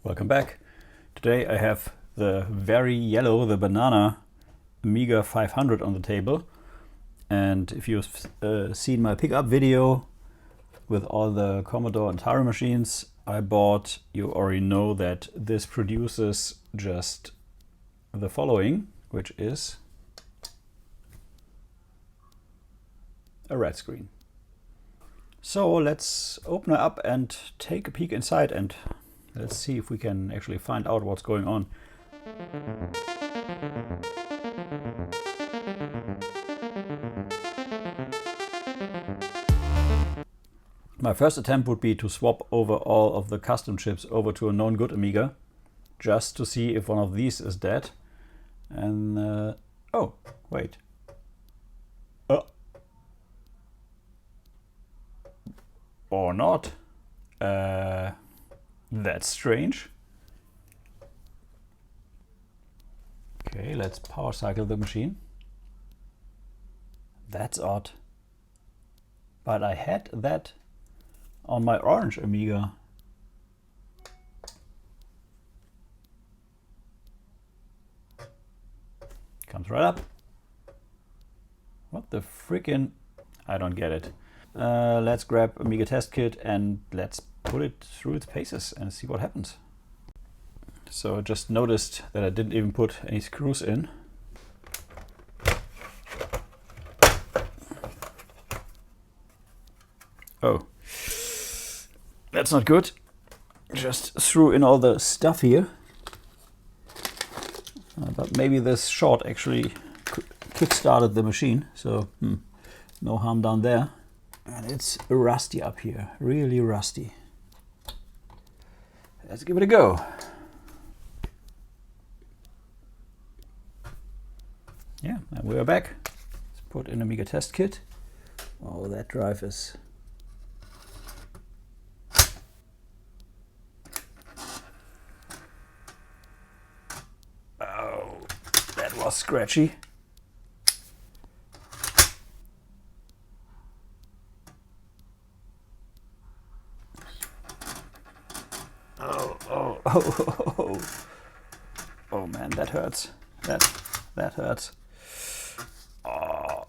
Welcome back. Today I have the very yellow, the banana Amiga 500 on the table. And if you've seen my pickup video with all the Commodore and Atari machines I bought, you already know that this produces just the following, which is a red screen. So let's open it up and take a peek inside, and let's see if we can actually find out what's going on. My first attempt would be to swap over all of the custom chips over to a known good Amiga, just to see if one of these is dead. And oh, wait. Or not. That's strange. Okay, let's power cycle the machine. That's odd. But I had that on my orange Amiga. Comes right up. What the frickin'? I don't get it. Let's grab Amiga test kit and let's put it through its paces and see what happens. So I just noticed that I didn't even put any screws in. Oh, that's not good. Just threw in all the stuff here. But maybe this short actually kick-started the machine, so no harm down there. And it's rusty up here, really rusty. Let's give it a go. Yeah, and we are back. Let's put in Amiga test kit. Oh, that drive is... Oh, that was scratchy. Oh man, that hurts. That hurts. Oh.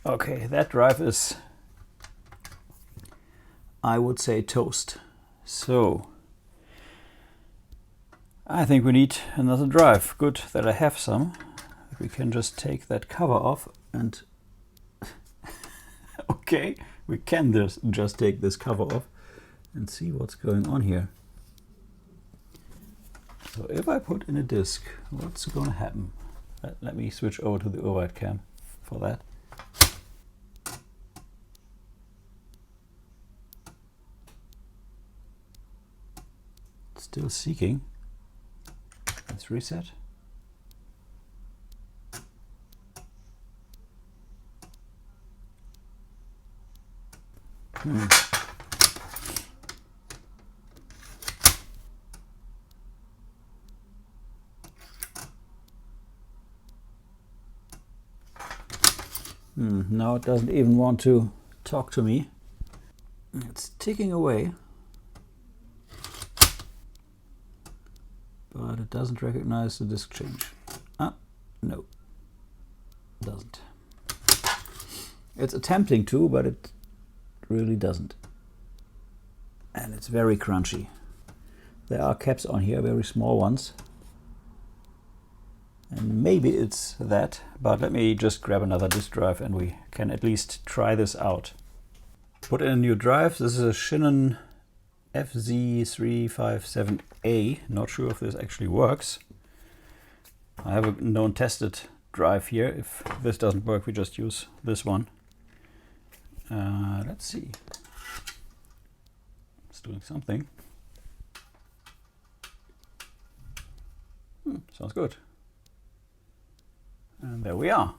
Okay, that drive is, I would say, toast. So I think we need another drive. Good that I have some. We can just take that cover off and okay, we can just take this cover off and see what's going on here. So if I put in a disk, what's going to happen? Let me switch over to the override cam for that. Still seeking. Let's reset. Now it doesn't even want to talk to me. It's ticking away, but it doesn't recognize the disk change. No, doesn't. It's attempting to, but it really doesn't. And it's very crunchy. There are caps on here, very small ones. And maybe it's that, but let me just grab another disk drive and we can at least try this out. Put in a new drive. This is a Shinnon FZ357A. Not sure if this actually works. I have a known tested drive here. If this doesn't work, we just use this one. Let's see. It's doing something. Sounds good. And there we are.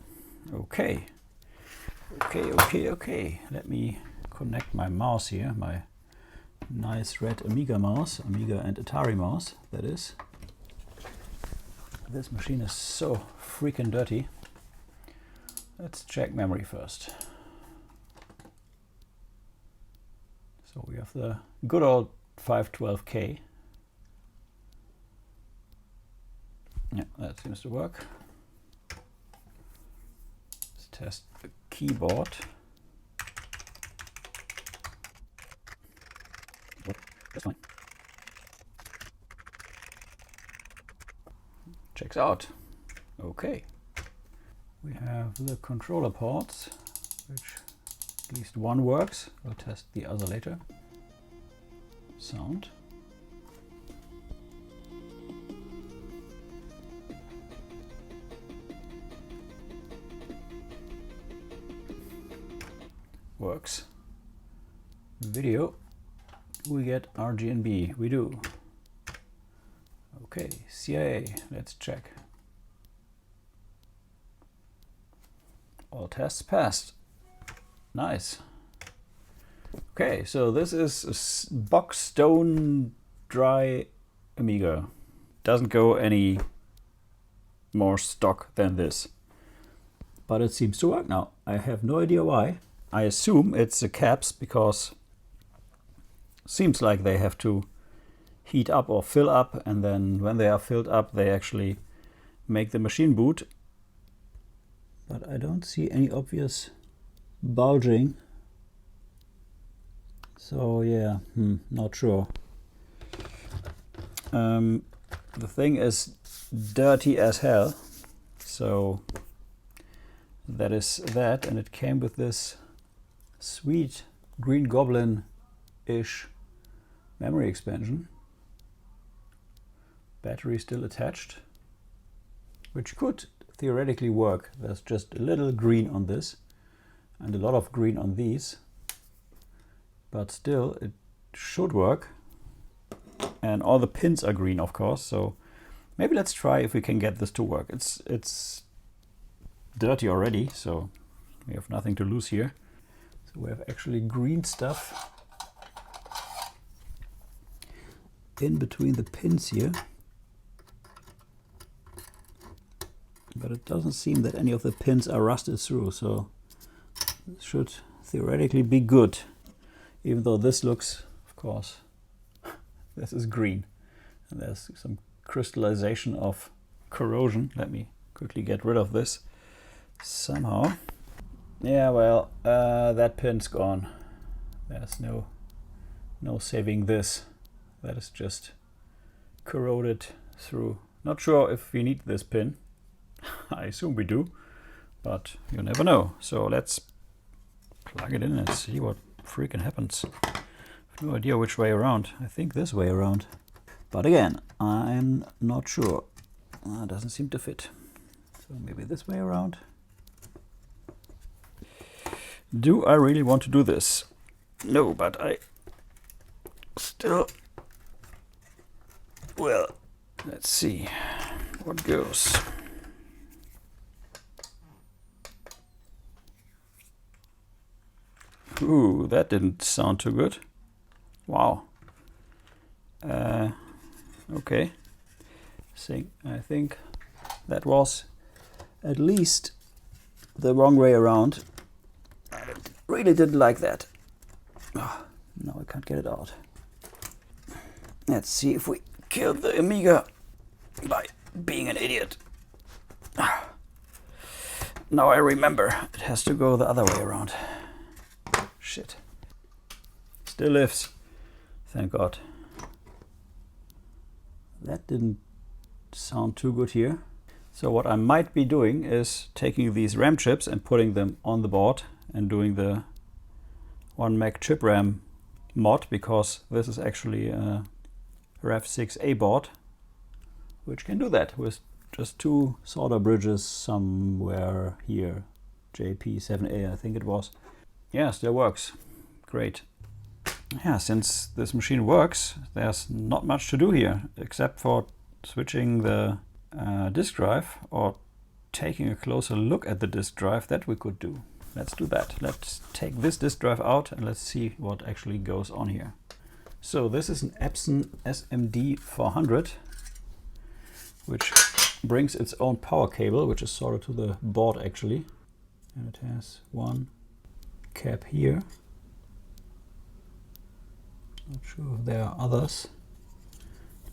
Okay. Let me connect my mouse here, my nice red Amiga mouse, Amiga and Atari mouse, that is. This machine is so freaking dirty. Let's check memory first. So we have the good old 512K. Yeah, that seems to work. Let's test the keyboard. That's fine. Checks out. Okay. We have the controller ports, which at least one works. We'll test the other later. Sound. Works. Video. Do we get RGB? We do. Okay, CIA. Let's check. All tests passed. Nice. Okay, so this is a box stone dry Amiga. Doesn't go any more stock than this. But it seems to work now. I have no idea why. I assume it's the caps because seems like they have to heat up or fill up, and then when they are filled up they actually make the machine boot. But I don't see any obvious bulging. So yeah, not sure. The thing is dirty as hell. So that is that, and it came with this sweet Green Goblin-ish memory expansion. Battery still attached, which could theoretically work. There's just a little green on this and a lot of green on these, but still it should work. And all the pins are green, of course, so maybe let's try if we can get this to work. It's dirty already, so we have nothing to lose here. So we have actually green stuff in between the pins here. But it doesn't seem that any of the pins are rusted through, so it should theoretically be good. Even though this looks, of course, this is green. And there's some crystallization of corrosion. Let me quickly get rid of this somehow. Yeah, well, that pin's gone. There's no saving this. That is just corroded through. Not sure if we need this pin. I assume we do, but you never know. So let's plug it in and see what freaking happens. I have no idea which way around. I think this way around. But again, I'm not sure. It doesn't seem to fit. So maybe this way around. Do I really want to do this? No, but I still... Well, let's see what goes. Ooh, that didn't sound too good. Wow. Okay. I think that was at least the wrong way around. I really didn't like that. Oh, now I can't get it out. Let's see if we killed the Amiga by being an idiot. Now I remember, it has to go the other way around. Shit. Still lives. Thank God. That didn't sound too good here. So what I might be doing is taking these RAM chips and putting them on the board and doing the 1 meg chip RAM mod, because this is actually a RAV6A board which can do that with just 2 solder bridges somewhere here. JP7A, I think it was. Yeah, still works. Great. Yeah, since this machine works, there's not much to do here except for switching the disk drive or taking a closer look at the disk drive. That we could do. Let's do that. Let's take this disk drive out and let's see what actually goes on here. So this is an Epson SMD 400, which brings its own power cable, which is soldered to the board actually. And it has one cap here. Not sure if there are others.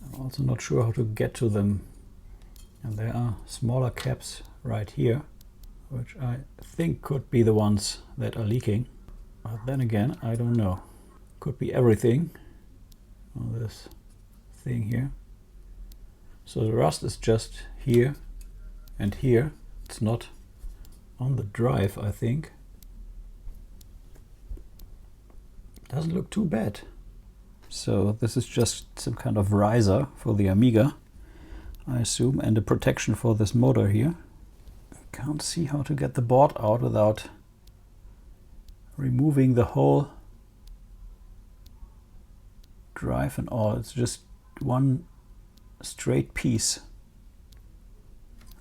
I'm also not sure how to get to them And there are smaller caps right here, which I think could be the ones that are leaking. But then again, I don't know. Could be everything on this thing here. So the rust is just here and here. It's not on the drive, I think. Doesn't look too bad. So this is just some kind of riser for the Amiga, I assume, and a protection for this motor here. I can't see how to get the board out without removing the whole drive and all. It's just one straight piece.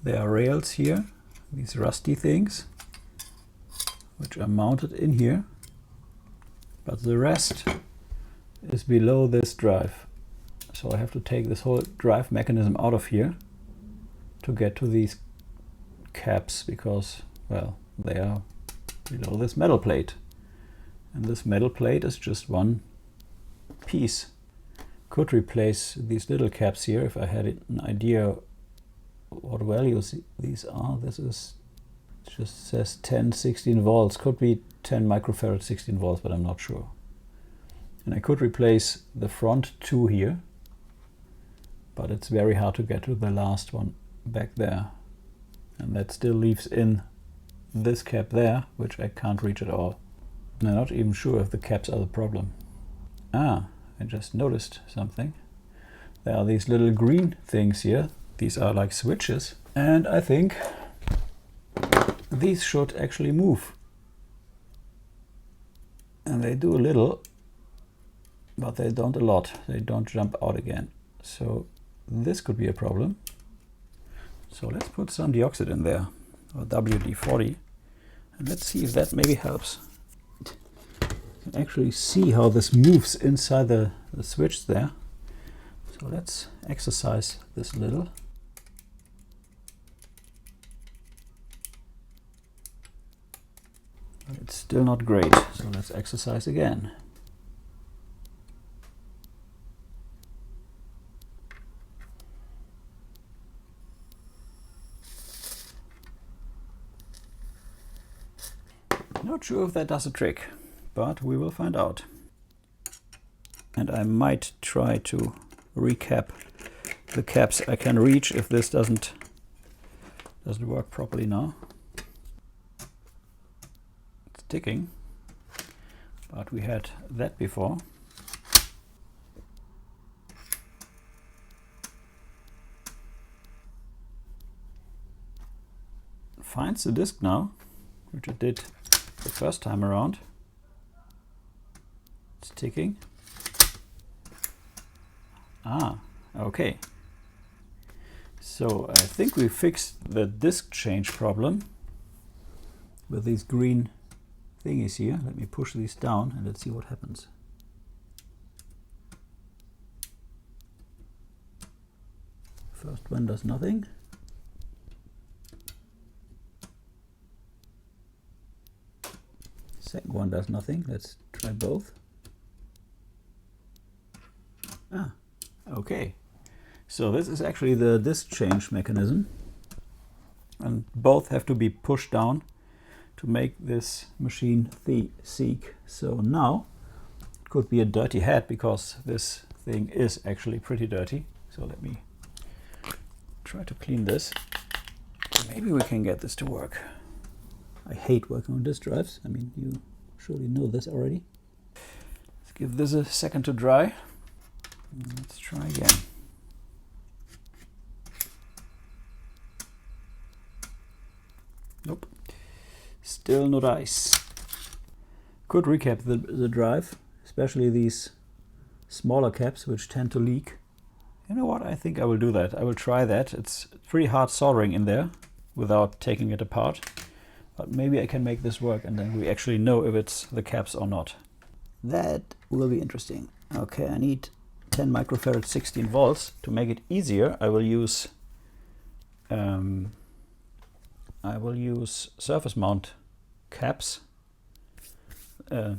There are rails here, these rusty things, which are mounted in here, but the rest is below this drive. So I have to take this whole drive mechanism out of here to get to these caps, because, well, they are below this metal plate. And this metal plate is just one piece. Could replace these little caps here if I had an idea what values these are. This is, it just says 10, 16 volts. Could be 10 microfarad, 16 volts, but I'm not sure. And I could replace the front two here, but it's very hard to get to the last one back there. And that still leaves in this cap there, which I can't reach at all. And I'm not even sure if the caps are the problem. Ah, I just noticed something. There are these little green things here. These are like switches. And I think these should actually move. And they do a little, but they don't a lot. They don't jump out again. So this could be a problem. So let's put some dioxide in there, or WD-40, and let's see if that maybe helps. You can actually see how this moves inside the switch there. So let's exercise this a little. But it's still not great, so let's exercise again. Not sure if that does a trick, but we will find out. And I might try to recap the caps I can reach if this doesn't work properly now. It's ticking, but we had that before. Finds the disk now, which it did the first time around. It's ticking. Ah, okay. So I think we fixed the disk change problem with these green thingies here. Let me push these down and let's see what happens. First one does nothing. Second one does nothing. Let's try both. Ah, okay. So this is actually the disk change mechanism, and both have to be pushed down to make this machine seek. So now it could be a dirty head, because this thing is actually pretty dirty. So let me try to clean this. Maybe we can get this to work. I hate working on disk drives. I mean, you surely know this already. Let's give this a second to dry. Let's try again. Nope. Still not ice. Could recap the drive, especially these smaller caps which tend to leak. You know what? I think I will do that. I will try that. It's pretty hard soldering in there without taking it apart. But maybe I can make this work, and then we actually know if it's the caps or not. That will be interesting. Okay, I need 10 microfarad 16 volts. To make it easier, I will use surface mount caps. Of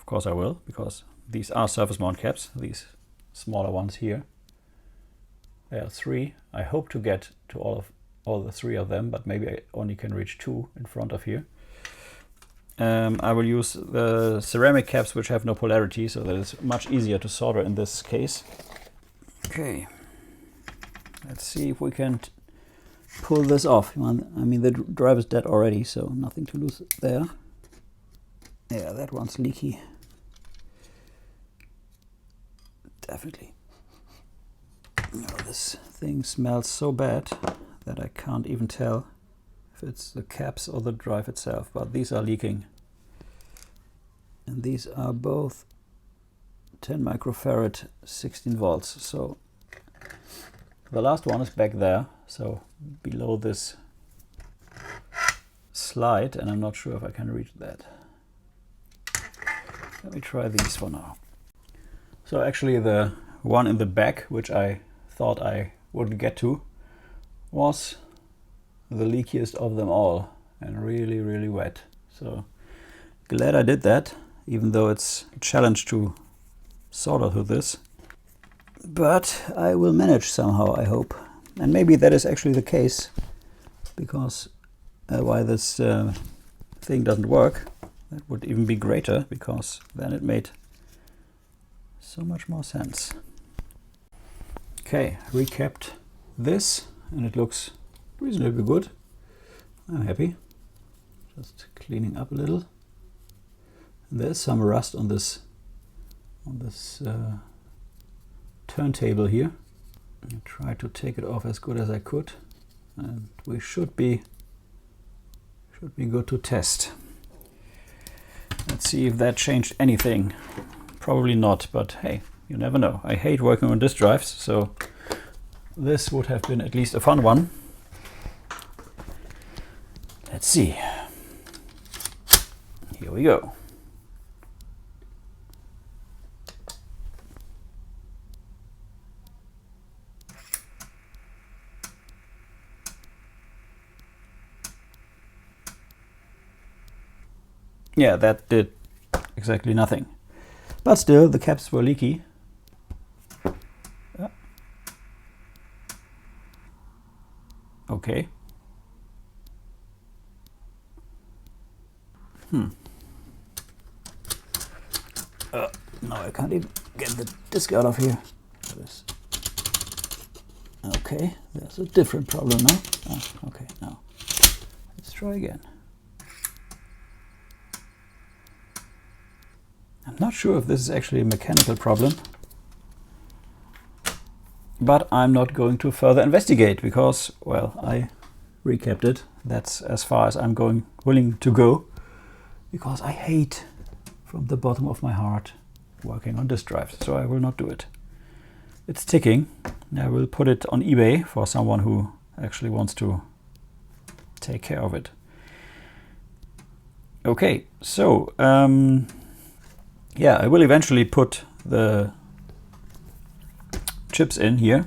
course I will, because these are surface mount caps, these smaller ones here. There are 3. I hope to get to all the 3 of them, but maybe I only can reach 2 in front of here. I will use the ceramic caps which have no polarity, so that it's much easier to solder in this case. Okay, let's see if we can pull this off. I mean, the drive is dead already, so nothing to lose there. Yeah, that one's leaky. Definitely. Oh, this thing smells so bad that I can't even tell if it's the caps or the drive itself, but these are leaking. And these are both 10 microfarad 16 volts. So the last one is back there, so below this slide, and I'm not sure if I can reach that. Let me try these for now. So actually the one in the back, which I thought I wouldn't get to, was the leakiest of them all and really, really wet. So glad I did that, even though it's a challenge to solder through this. But I will manage somehow, I hope. And maybe that is actually the case, because why this thing doesn't work, that would even be greater, because then it made so much more sense. Okay, recapped this, and it looks reasonably good. I'm happy. Just cleaning up a little. And there's some rust on this turntable here. I tried to take it off as good as I could, and we should be good to test. Let's see if that changed anything. Probably not, but hey, you never know. I hate working on disk drives, so this would have been at least a fun one. Let's see. Here we go. Yeah, that did exactly nothing. But still, the caps were leaky. Yeah. Okay. No, I can't even get the disk out of here. Okay, there's a different problem now. Okay, now let's try again. I'm not sure if this is actually a mechanical problem, but I'm not going to further investigate because, well, I recapped it. That's as far as I'm willing to go, because I hate from the bottom of my heart working on disk drives, so I will not do it. It's ticking. I will put it on eBay for someone who actually wants to take care of it. Okay, so yeah, I will eventually put the chips in here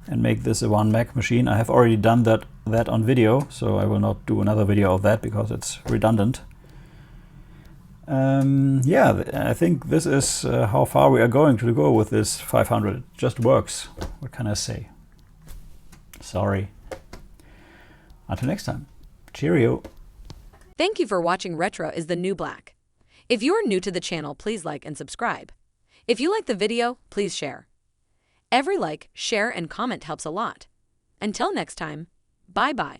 and make this a 1 Mac machine. I have already done that on video, so I will not do another video of that because it's redundant. Yeah, I think this is how far we are going to go with this 500. It just works. What can I say? Sorry. Until next time. Cheerio. Thank you for watching Retro is the New Black. If you are new to the channel, please like and subscribe. If you like the video, please share. Every like, share, and comment helps a lot. Until next time, bye-bye.